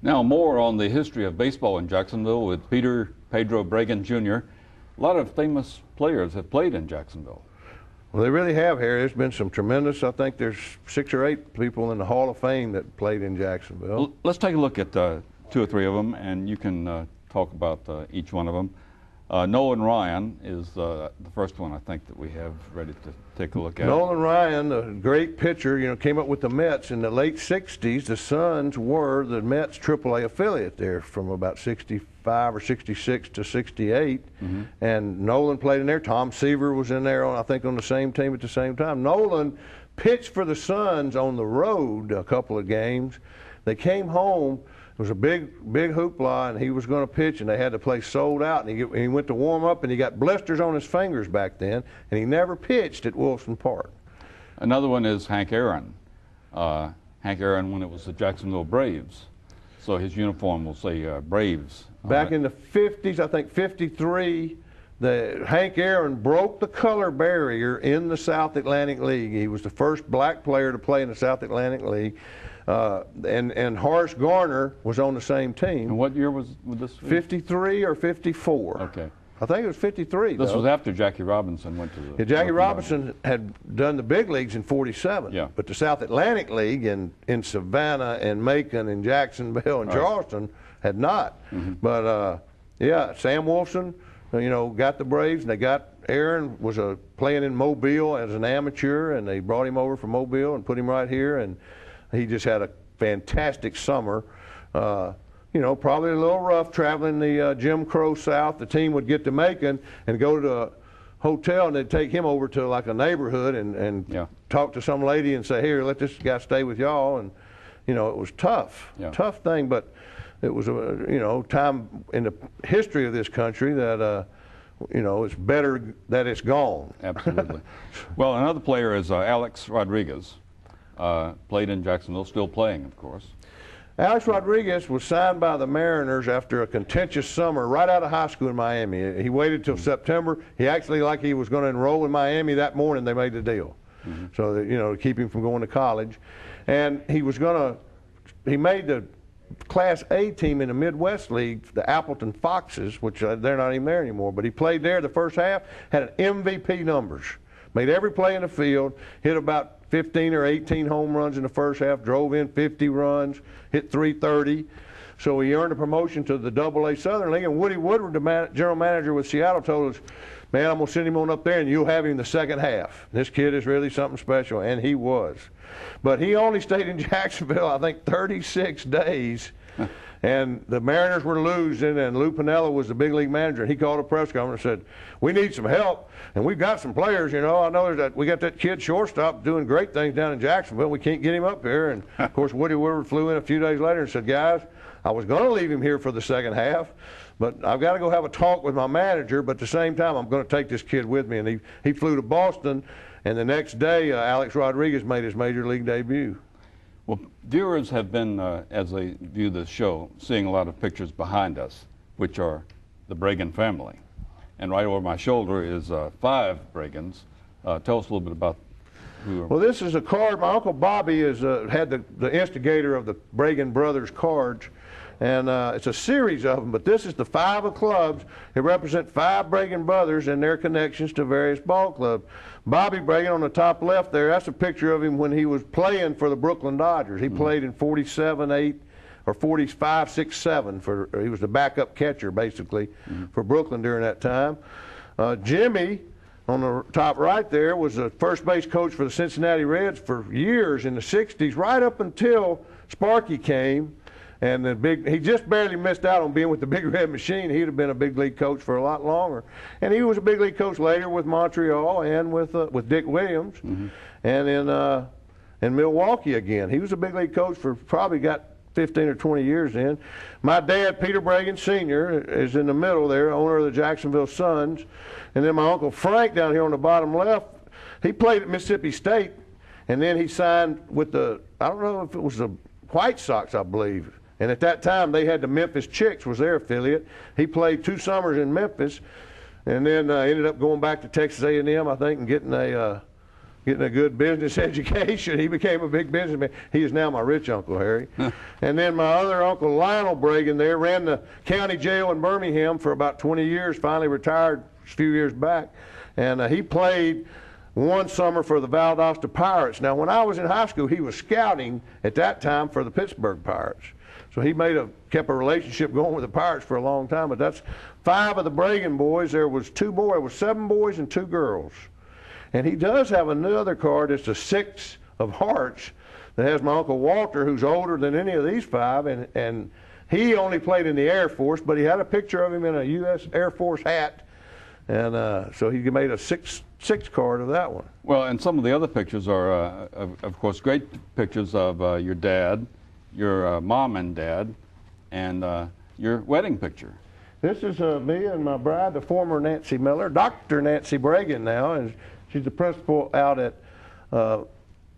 Now more on the history of baseball in Jacksonville with Pedro Breagan Jr. A lot of famous players have played in Jacksonville. Well, they really have here. There's been some tremendous, I think there's 6 or 8 people in the Hall of Fame that played in Jacksonville. Well, let's take a look at 2 or 3 of them, and you can talk about each one of them. Nolan Ryan is the first one I think that we have ready to take a look at. Nolan Ryan, a great pitcher, you know, came up with the Mets in the late 60s. The Suns were the Mets AAA affiliate there from about 65 or 66 to 68. And Nolan played in there. Tom Seaver was in there, I think, on the same team at the same time. Nolan pitched for the Suns on the road a couple of games. They came home. It was a big hoopla, and he was going to pitch, and they had the place sold out. And he went to warm up, and he got blisters on his fingers back then, and he never pitched at Wilson Park. Another one is Hank Aaron. Hank Aaron when it was the Jacksonville Braves. So his uniform will say Braves. Back in the 50s, I think 53, Hank Aaron broke the color barrier in the South Atlantic League. He was the first black player to play in the South Atlantic League. And Horace Garner was on the same team. And what year was this? 53 or 54. Okay. I think it was 53. This though. was after Jackie Robinson went to the... Yeah, Jackie Robinson had done the big leagues in 47. Yeah. But the South Atlantic League in Savannah and Macon and Jacksonville and Charleston had not. But yeah, Sam Wolfson, you know, got the Braves, and they got Aaron was playing in Mobile as an amateur, and they brought him over from Mobile and put him right here, and he just had a fantastic summer. You know, probably a little rough traveling the Jim Crow South. The team would get to Macon and go to a hotel, and they'd take him over to like a neighborhood and talk to some lady and say, here, let this guy stay with y'all. And, you know, it was tough, tough thing, but it was a, you know, time in the history of this country that, you know, it's better that it's gone. Absolutely. Well, another player is Alex Rodriguez. Played in Jacksonville, still playing, of course. Alex Rodriguez was signed by the Mariners after a contentious summer right out of high school in Miami. He waited till September. He actually, like he was going to enroll in Miami that morning, they made the deal. So that, you know, to keep him from going to college. And he was going to, he made the Class A team in the Midwest League, the Appleton Foxes, which they're not even there anymore, but he played there the first half, had an MVP numbers. Made every play in the field, hit about 15 or 18 home runs in the first half, drove in 50 runs, hit 330. So he earned a promotion to the AA Southern League, and Woody Woodward, the general manager with Seattle, told us, man, I'm going to send him on up there, and you'll have him the second half. This kid is really something special, and he was. But he only stayed in Jacksonville, I think, 36 days. And the Mariners were losing, and Lou Piniella was the big league manager. And he called a press conference and said, we need some help, and we've got some players, you know. I know we got that kid shortstop doing great things down in Jacksonville. We can't get him up here. And, of course, Woody Woodward flew in a few days later and said, guys, I was going to leave him here for the second half, but I've got to go have a talk with my manager, but at the same time, I'm going to take this kid with me. And he flew to Boston, and the next day, Alex Rodriguez made his major league debut. Well, viewers have been, as they view this show, seeing a lot of pictures behind us, which are the Breagan family. And right over my shoulder is 5 Breagans. Tell us a little bit about who are... Well, this is a card. My Uncle Bobby is had the instigator of the Breagan Brothers cards. And it's a series of them, but this is the 5 of clubs. They represent 5 Breagan Brothers and their connections to various ball clubs. Bobby Breagan on the top left there, that's a picture of him when he was playing for the Brooklyn Dodgers. He played in 47-8 or 45-6-7. He was the backup catcher, basically, for Brooklyn during that time. Jimmy, on the top right there, was the first base coach for the Cincinnati Reds for years in the 60s, right up until Sparky came. And he just barely missed out on being with the Big Red Machine. He'd have been a big league coach for a lot longer. And he was a big league coach later with Montreal and with Dick Williams, and in Milwaukee again. He was a big league coach for probably got 15 or 20 years in. My dad, Peter Breagan Sr., is in the middle there, owner of the Jacksonville Suns. And then my Uncle Frank down here on the bottom left, he played at Mississippi State, and then he signed with the, I don't know if it was the White Sox, I believe. And at that time, they had the Memphis Chicks was their affiliate. He played 2 summers in Memphis, and then ended up going back to Texas A&M, I think, and getting a getting a good business education. He became a big businessman. He is now my rich Uncle Harry. And then my other uncle, Lionel Breagan, there ran the county jail in Birmingham for about 20 years, finally retired a few years back. And he played one summer for the Valdosta Pirates. Now, when I was in high school, he was scouting at that time for the Pittsburgh Pirates. So he kept a relationship going with the Pirates for a long time. But that's 5 of the Breagan boys. There was 7 boys and 2 girls. And he does have another card. It's a 6 of hearts that has my Uncle Walter, who's older than any of these 5. And he only played in the Air Force, but he had a picture of him in a U.S. Air Force hat. And so he made a 6 card of that one. Well, and some of the other pictures are, of course, great pictures of your dad, your mom and dad, and your wedding picture. This is me and my bride, the former Nancy Miller, Dr. Nancy Breagan now, and she's the principal out at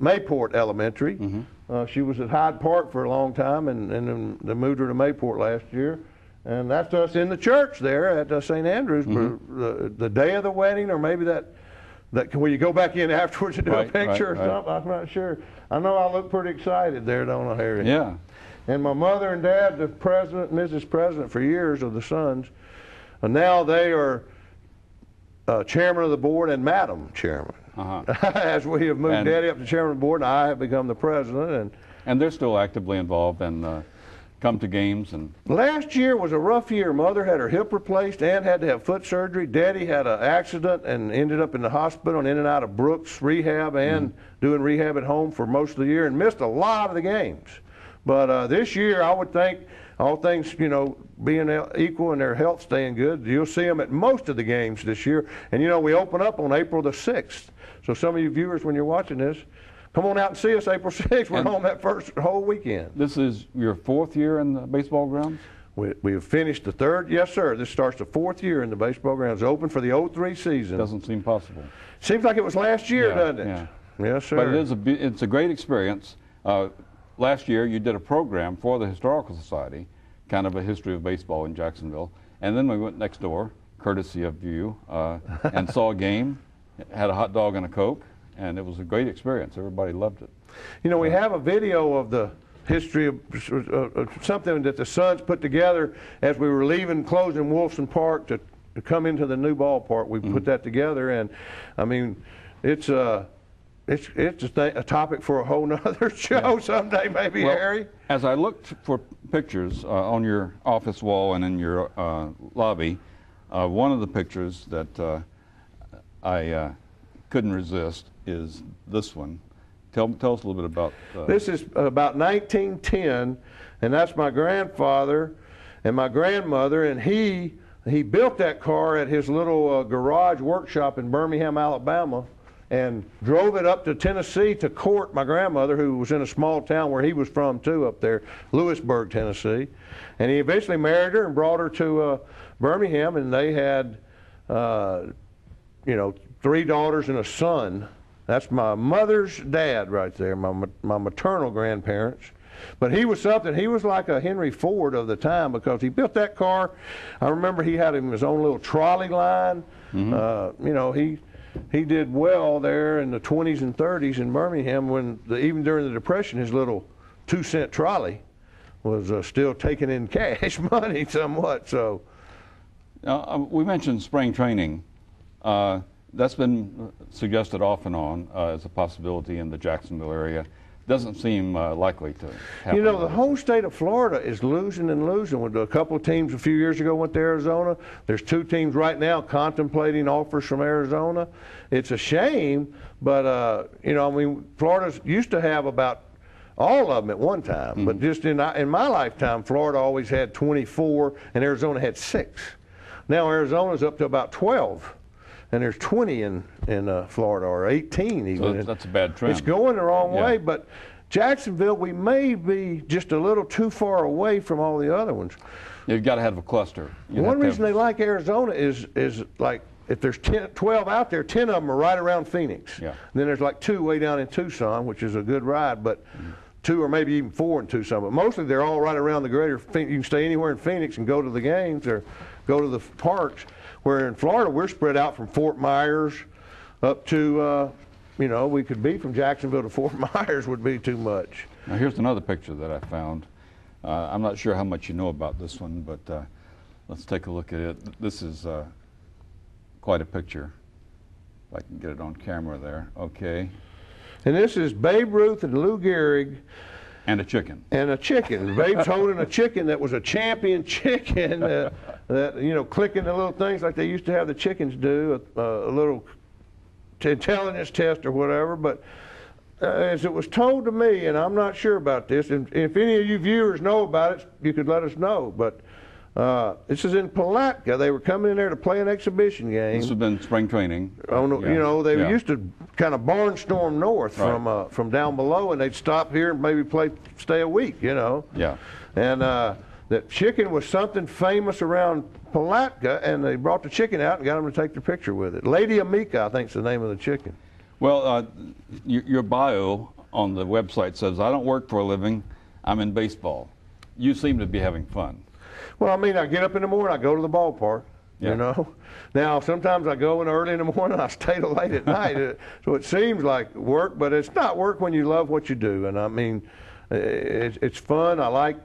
Mayport Elementary. Mm-hmm. She was at Hyde Park for a long time, and then they moved her to Mayport last year. And that's us in the church there at St. Andrews, mm-hmm. the day of the wedding, or maybe that will you go back in afterwards and do a picture or something? I'm not sure. I know I look pretty excited there, don't I, Harry? Yeah. And my mother and dad, the president, Mrs. President for years of the Sons, and now they are chairman of the board and madam chairman. Uh-huh. As we have moved Daddy up to chairman of the board, and I have become the president. And they're still actively involved and come to games. And last year was a rough year. Mother had her hip replaced and had to have foot surgery. Daddy had an accident and ended up in the hospital and in and out of Brooks rehab and doing rehab at home for most of the year and missed a lot of the games. But this year, I would think, all things, being equal and their health staying good, you'll see them at most of the games this year. And, we open up on April the 6th. So some of you viewers, when you're watching this, come on out and see us April 6th. We're home that first whole weekend. This is your 4th year in the baseball grounds? We have finished the 3rd. Yes, sir. This starts the 4th year in the baseball grounds. Open for the 03 season. Doesn't seem possible. Seems like it was last year, doesn't it? Yeah. Yes, sir. But it's a great experience. Last year, you did a program for the Historical Society, kind of a history of baseball in Jacksonville. And then we went next door, courtesy of you, and saw a game, had a hot dog and a Coke, and it was a great experience. Everybody loved it. We have a video of the history of something that the Sons put together as we were closing Wolfson Park to come into the new ballpark. We put that together, and I mean, it's a topic for a whole nother show someday, maybe, Harry. As I looked for pictures on your office wall and in your lobby, one of the pictures that I couldn't resist is this one. Tell us a little bit about this is about 1910, and that's my grandfather and my grandmother, and he built that car at his little garage workshop in Birmingham, Alabama, and drove it up to Tennessee to court my grandmother, who was in a small town where he was from too, up there, Lewisburg, Tennessee. And he eventually married her and brought her to Birmingham, and they had 3 daughters and a son. That's my mother's dad right there, my maternal grandparents. But he was something. He was like a Henry Ford of the time because he built that car. I remember he had his own little trolley line. Mm-hmm. He did well there in the 20s and 30s in Birmingham when, even during the Depression, his little 2-cent trolley was still taking in cash money somewhat. So, we mentioned spring training. That's been suggested off and on as a possibility in the Jacksonville area. Doesn't seem likely to happen. The whole state of Florida is losing and losing. With a couple of teams a few years ago went to Arizona. There's 2 teams right now contemplating offers from Arizona. It's a shame, but Florida used to have about all of them at one time. Mm-hmm. But just in my lifetime, Florida always had 24, and Arizona had 6. Now Arizona's up to about 12. And there's 20 in Florida, or 18 even. So that's a bad trend. It's going the wrong way, but Jacksonville, we may be just a little too far away from all the other ones. You've got to have a cluster. One reason they like Arizona is like if there's 12 out there, 10 of them are right around Phoenix. Yeah. And then there's like 2 way down in Tucson, which is a good ride, but 2 or maybe even 4 in Tucson. But mostly they're all right around the greater Phoenix. You can stay anywhere in Phoenix and go to the games or go to the parks. Where in Florida, we're spread out from Fort Myers up to you know, we could be from Jacksonville to Fort Myers would be too much. Now here's another picture that I found. I'm not sure how much you know about this one, but let's take a look at it. This is quite a picture. If I can get it on camera there. Okay. And this is Babe Ruth and Lou Gehrig. And a chicken. And a chicken. Babe's holding a chicken that was a champion chicken that, you know, clicking the little things like they used to have the chickens do, a little intelligence test or whatever. But as it was told to me, and I'm not sure about this, and if any of you viewers know about it, you could let us know. But this is in Palatka. They were coming in there to play an exhibition game. This has been spring training. You know, they Yeah. used to kind of barnstorm north Right. from down below, and they'd stop here and maybe stay a week, you know. Yeah. And that chicken was something famous around Palatka, and they brought the chicken out and got them to take their picture with it. Lady Amica, I think, is the name of the chicken. Well, your bio on the website says, I don't work for a living, I'm in baseball. You seem to be having fun. Well, I mean, I get up in the morning, I go to the ballpark, Yeah. you know. Now, sometimes I go in early in the morning, I stay till late at night. So it seems like work, but it's not work when you love what you do. And I mean, it's fun. I like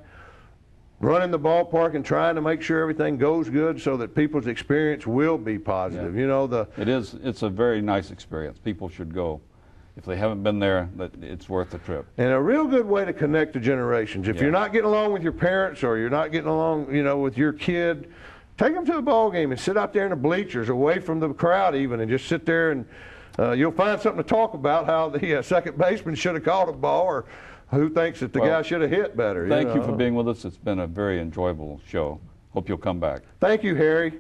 running the ballpark and trying to make sure everything goes good so that people's experience will be positive. Yeah. You know, It's a very nice experience. People should go. If they haven't been there, it's worth the trip. and a real good way to connect the generations. If Yeah. you're not getting along with your parents or you're not getting along, you know, with your kid, take them to a ball game and sit out there in the bleachers away from the crowd even and just sit there and you'll find something to talk about, how the second baseman should have caught a ball or who thinks that the guy should have hit better. Thank you for being with us. It's been a very enjoyable show. Hope you'll come back. Thank you, Harry.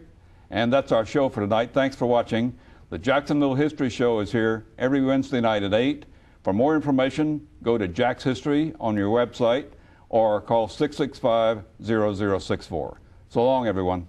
And that's our show for tonight. Thanks for watching. The Jacksonville History Show is here every Wednesday night at 8. For more information, go to Jack's History on your website or call 665-0064. So long, everyone.